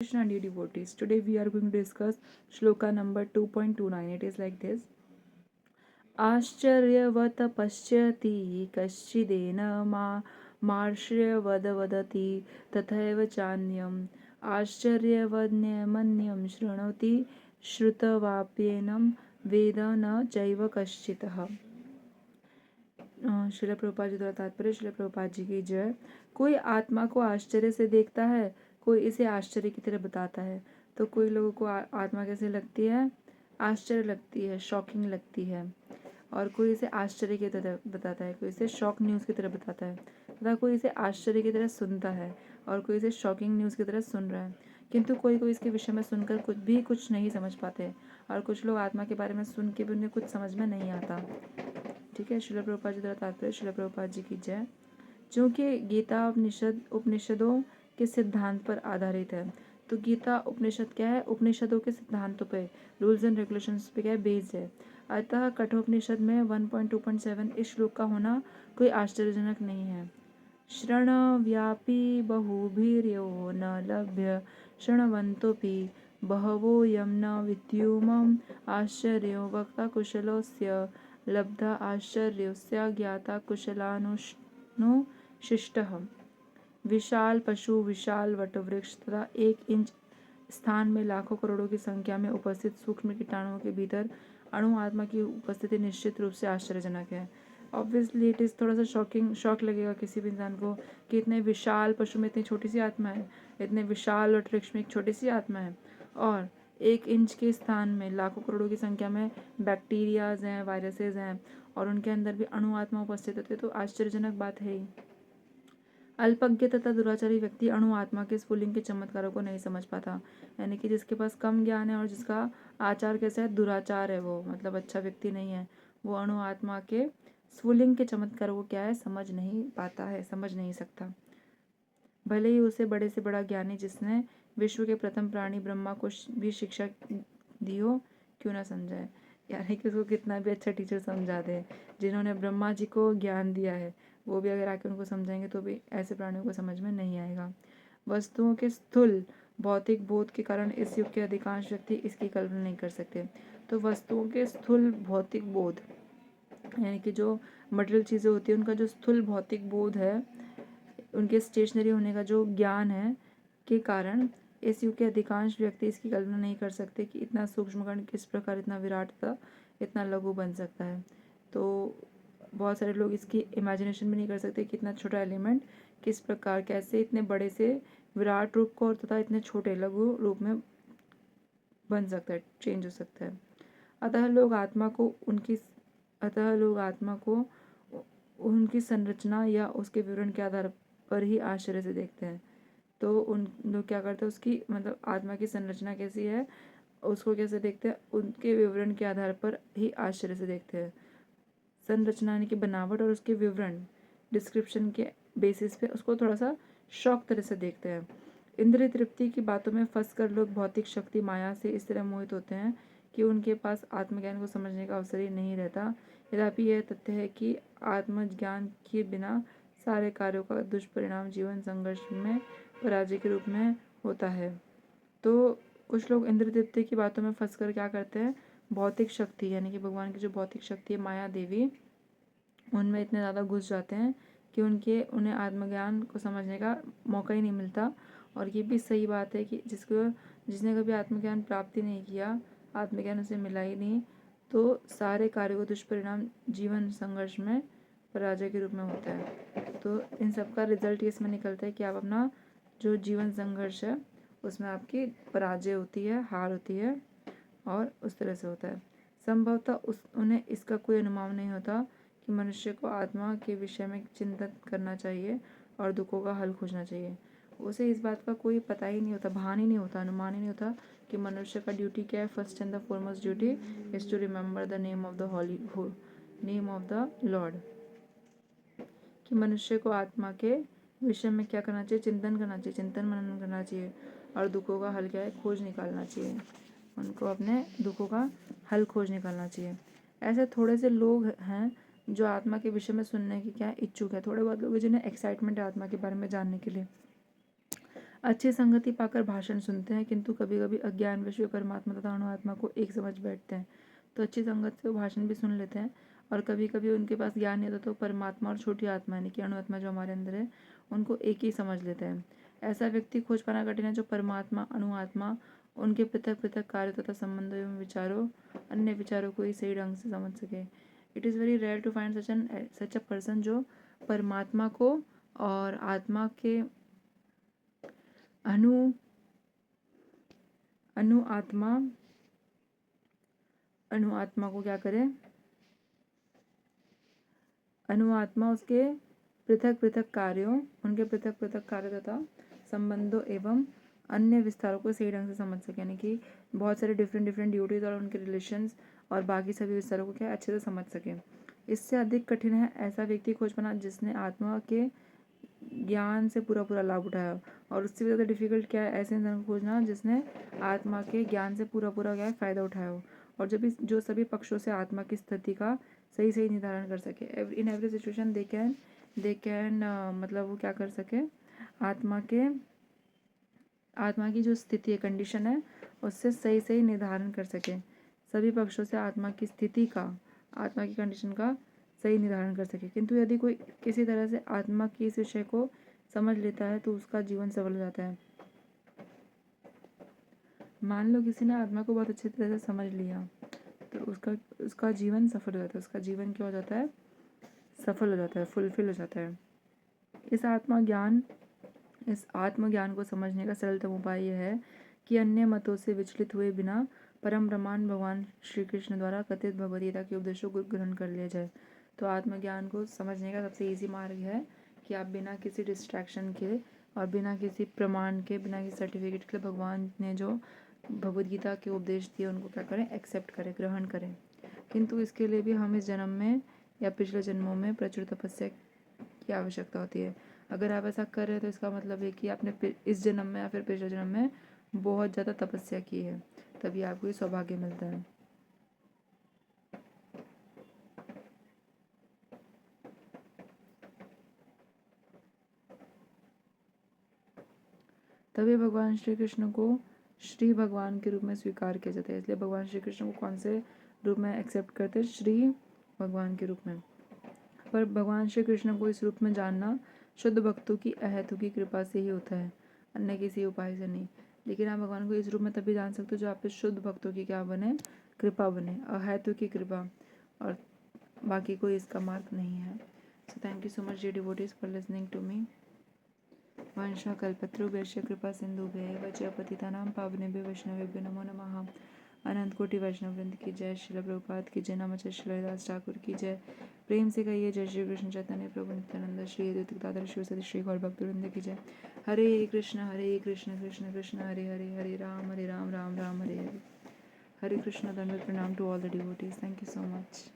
Krishna, dear devotees. Today we are going to discuss shloka number 2.29. It is like this. आश्चर्यवत् पश्यति कश्चिदेन मार्श्यवद वदति तथैव चान्यम् आश्चर्यवन्यमन्यं शृणोति श्रुतवाप्येनं वेद न चैव कश्चितः। श्रील प्रभुपाद जी द्वारा तात्पर्य। श्रील प्रभुपाद जी की जय। कोई आत्मा को आश्चर्य से देखता है, कोई इसे आश्चर्य की तरह बताता है। तो कोई लोगों को आत्मा कैसे लगती है? आश्चर्य लगती है, शॉकिंग लगती है। और कोई इसे आश्चर्य की तरह बताता है, कोई इसे शॉक न्यूज़ की तरह बताता है, तथा कोई इसे आश्चर्य की तरह सुनता है और कोई इसे शॉकिंग न्यूज़ की तरह सुन रहा है। किंतु कोई कोई इसके विषय में सुनकर कुछ नहीं समझ पाते, और कुछ लोग आत्मा के बारे में सुन के भी उन्हें कुछ समझ में नहीं आता। ठीक है। श्रील प्रभुपाद जी द्वारा तात्पर्य। श्रील प्रभुपाद जी की जय। चूँकि गीता उपनिषदों के सिद्धांत पर आधारित है, तो गीता उपनिषद क्या है? उपनिषदों के सिद्धांतों पे, रूल्स एंड रेगुलेशंस पे क्या है? बेस्ड है। अतः कठोपनिषद में 1.2.7 इस श्लोक का होना कोई आश्चर्यजनक नहीं है। श्रण व्यापी बहुभिर्यो न लभ्य शृण्वन्तोऽपि बहवो यं न विद्युमम् आश्चर्यो वक्ता कुशलोऽस्य लब्धा आश्चर्योऽस्य ज्ञाता कुशलानुशिष्टः। विशाल पशु, विशाल वटवृक्ष तथा 1 इंच स्थान में लाखों करोड़ों की संख्या में उपस्थित सूक्ष्म कीटाणुओं के भीतर अणु आत्मा की उपस्थिति निश्चित रूप से आश्चर्यजनक है। ऑब्वियसली इट इज़ थोड़ा सा शॉक लगेगा किसी भी इंसान को कि इतने विशाल पशु में इतनी छोटी सी आत्मा है, इतने विशाल वटवृक्ष में एक छोटी सी आत्मा है, और 1 इंच के स्थान में लाखों करोड़ों की संख्या में बैक्टीरियाज हैं, वायरसेस हैं, और उनके अंदर भी अणु आत्मा उपस्थित होते, तो आश्चर्यजनक बात है ही। अल्पज्ञ तथा दुराचारी व्यक्ति अणु आत्मा के स्फुलिंग के चमत्कारों को नहीं समझ पाता। यानी कि जिसके पास कम ज्ञान है और जिसका आचार कैसा है? दुराचार है, वो मतलब अच्छा व्यक्ति नहीं है, वो अणु आत्मा के स्फुलिंग के चमत्कारों को क्या है? समझ नहीं पाता है, समझ नहीं सकता। भले ही उसे बड़े से बड़ा ज्ञानी जिसने विश्व के प्रथम प्राणी ब्रह्मा को भी शिक्षा दी हो, क्यों ना समझाए। यानी कि उसको कितना भी अच्छा टीचर समझा दे, जिन्होंने ब्रह्मा जी को ज्ञान दिया है, वो भी अगर आके उनको समझाएंगे तो भी ऐसे प्राणियों को समझ में नहीं आएगा। वस्तुओं के स्थूल भौतिक बोध के कारण इस युग के अधिकांश व्यक्ति इसकी कल्पना नहीं कर सकते। तो वस्तुओं के स्थूल भौतिक बोध, यानी कि जो मटेरियल चीज़ें होती हैं उनका जो स्थूल भौतिक बोध है, उनके स्टेशनरी होने का जो ज्ञान है के कारण इस युग के अधिकांश व्यक्ति इसकी कल्पना नहीं कर सकते कि इतना सूक्ष्म कण किस प्रकार इतना विराट तथा इतना लघु बन सकता है। तो बहुत सारे लोग इसकी इमेजिनेशन भी नहीं कर सकते कि इतना छोटा एलिमेंट किस प्रकार कैसे इतने बड़े से विराट रूप को और तथा इतने छोटे लघु रूप में बन सकता है, चेंज हो सकता है। अतः लोग आत्मा को उनकी संरचना या उसके विवरण के आधार पर ही आश्चर्य से देखते हैं। तो उन लोग क्या करते हैं? उसकी मतलब आत्मा की संरचना कैसी है उसको कैसे देखते हैं? उनके विवरण के आधार पर ही आश्चर्य से देखते हैं। संरचना यानी कि बनावट और उसके विवरण डिस्क्रिप्शन के बेसिस पे उसको थोड़ा सा शौक तरह से देखते हैं। इंद्रिय तृप्ति की बातों में फंस कर लोग भौतिक शक्ति माया से इस तरह मोहित होते हैं कि उनके पास आत्मज्ञान को समझने का अवसर ही नहीं रहता। यद्यपि यह तथ्य है कि आत्मज्ञान के बिना सारे कार्यों का दुष्परिणाम जीवन संघर्ष में पराजय के रूप में होता है। तो कुछ लोग इंद्र तृप्ति की बातों में फंस कर क्या करते हैं? भौतिक शक्ति यानी कि भगवान की जो भौतिक शक्ति है माया देवी, उनमें इतने ज़्यादा घुस जाते हैं कि उन्हें आत्मज्ञान को समझने का मौका ही नहीं मिलता। और ये भी सही बात है कि जिसने कभी आत्मज्ञान प्राप्त ही नहीं किया, आत्मज्ञान उसे मिला ही नहीं, तो सारे कार्यों का दुष्परिणाम जीवन संघर्ष में पराजय के रूप में होता है। तो इन सब का रिजल्ट इसमें निकलता है कि आप अपना जो जीवन संघर्ष है उसमें आपकी पराजय होती है, हार होती है, और उस तरह से होता है। संभवतः उन्हें इसका कोई अनुमान नहीं होता कि मनुष्य को आत्मा के विषय में चिंतन करना चाहिए और दुखों का हल खोजना चाहिए। उसे इस बात का कोई पता ही नहीं होता, भान ही नहीं होता, अनुमान ही नहीं होता कि मनुष्य का ड्यूटी क्या है। First and the foremost duty is to remember the name of the Lord. कि मनुष्य को आत्मा के विषय में क्या करना चाहिए? चिंतन करना चाहिए, चिंतन मनन करना चाहिए, और दुखों का हल क्या है? खोज निकालना चाहिए। उनको अपने दुखों का हल खोज निकालना चाहिए। ऐसे थोड़े से लोग हैं जो आत्मा के विषय में सुनने की क्या इच्छुक है। थोड़े बहुत लोग जिन्हें एक्साइटमेंट है आत्मा के बारे में जानने के लिए। अच्छी संगति पाकर भाषण सुनते हैं, किंतु कभी कभी अज्ञानवश वे परमात्मा तथा अणुआत्मा को एक समझ बैठते हैं। तो अच्छी संगत से वो भाषण भी सुन लेते हैं, और कभी कभी उनके पास ज्ञान नहीं होता तो परमात्मा और छोटी आत्मा यानी कि अणुआत्मा जो हमारे अंदर है उनको एक ही समझ लेते हैं। ऐसा व्यक्ति खोज पाना कठिन है जो परमात्मा, अणुआत्मा, उनके पृथक पृथक कार्य तथा संबंधों एवं विचारों, अन्य विचारों को ही सही ढंग से समझ सके। It is very rare to find such a person जो परमात्मा को और आत्मा के अनु अनु आत्मा अनु आत्मा को क्या करे, अनु आत्मा उसके पृथक पृथक कार्यों, उनके पृथक पृथक कार्य तथा संबंधों एवं अन्य विस्तारों को सही ढंग से समझ सके, यानी कि बहुत सारे डिफरेंट डिफरेंट ड्यूटीज और उनके रिलेशंस और बाकी सभी विस्तारों को क्या अच्छे से समझ सके। इससे अधिक कठिन है ऐसा व्यक्ति खोज पाना जिसने आत्मा के ज्ञान से पूरा पूरा लाभ उठाया, और उससे भी ज़्यादा डिफिकल्ट क्या है ऐसे इंसान को खोजना जिसने आत्मा के ज्ञान से पूरा पूरा क्या है फ़ायदा उठाया हो, और जो सभी पक्षों से आत्मा की स्थिति का सही सही निर्धारण कर सके। In every situation they can मतलब वो क्या कर सके, आत्मा की जो स्थिति है, कंडीशन है, उससे सही सही निर्धारण कर सके। सभी पक्षों से आत्मा की स्थिति का, आत्मा की कंडीशन का सही निर्धारण कर सके। किंतु यदि कोई किसी तरह से आत्मा की इस विषय को समझ लेता है तो उसका जीवन सफल हो जाता है। मान लो किसी ने आत्मा को बहुत अच्छी तरह से समझ लिया तो उसका जीवन सफल हो जाता है। उसका जीवन क्या हो जाता है, सफल हो जाता है, फुलफिल हो जाता है। इस आत्मज्ञान को समझने का सरलतम उपाय यह है कि अन्य मतों से विचलित हुए बिना परम ब्रह्मांड भगवान श्री कृष्ण द्वारा कथित भगवद गीता के उपदेशों को ग्रहण कर लिया जाए। तो आत्मज्ञान को समझने का सबसे इजी मार्ग है कि आप बिना किसी डिस्ट्रैक्शन के और बिना किसी प्रमाण के, बिना किसी सर्टिफिकेट के भगवान ने जो भगवद गीता के उपदेश दिए उनको क्या करें, एक्सेप्ट करें, ग्रहण करें। किंतु इसके लिए भी हम इस जन्म में या पिछले जन्मों में प्रचुर तपस्या की आवश्यकता होती है। अगर आप ऐसा कर रहे हैं तो इसका मतलब है कि आपने इस जन्म में या फिर पिछले जन्म में बहुत ज़्यादा तपस्या की है, तभी आपको ये सौभाग्य मिलता है। तभी भगवान श्री कृष्ण को श्री भगवान के रूप में स्वीकार किया जाता है। इसलिए भगवान श्री कृष्ण को कौन से रूप में एक्सेप्ट करते हैं, श्री भगवान के रूप में। पर भगवान श्री कृष्ण को इस रूप में जानना शुद्ध भक्तों की अहेतु की कृपा से ही होता है, अन्य किसी उपाय से नहीं। लेकिन आप भगवान को इस रूप में तभी जान सकते हो जो आप पे शुद्ध भक्तों की क्या बने, कृपा बने, अहेतु की कृपा, और बाकी कोई इसका मार्ग नहीं है। So thank you so much dear devotees for listening to me. वंशा कल्पतरुभ्यश्च कृपा सिंधुभ्यैव च पतितानां पावनेभ्यो वैष्णवेभ्यो नमो नमः। अनंत कोटि वैष्णव वृंद की जय, श्रील प्रभुपाद की जय, नमः श्री हरिदास ठाकुर की जय। प्रेम से कहिए जय श्री कृष्ण चैतन्य प्रभु नित्यानंद श्री अद्वैत गदाधर शिवसदि श्री गौर भक्त वृंद की जय। हरे कृष्ण कृष्ण कृष्ण हरे हरे, हरे राम राम राम हरे हरे। हरे कृष्ण, धन्यवाद, प्रणाम to all the devotees. Thank you so much.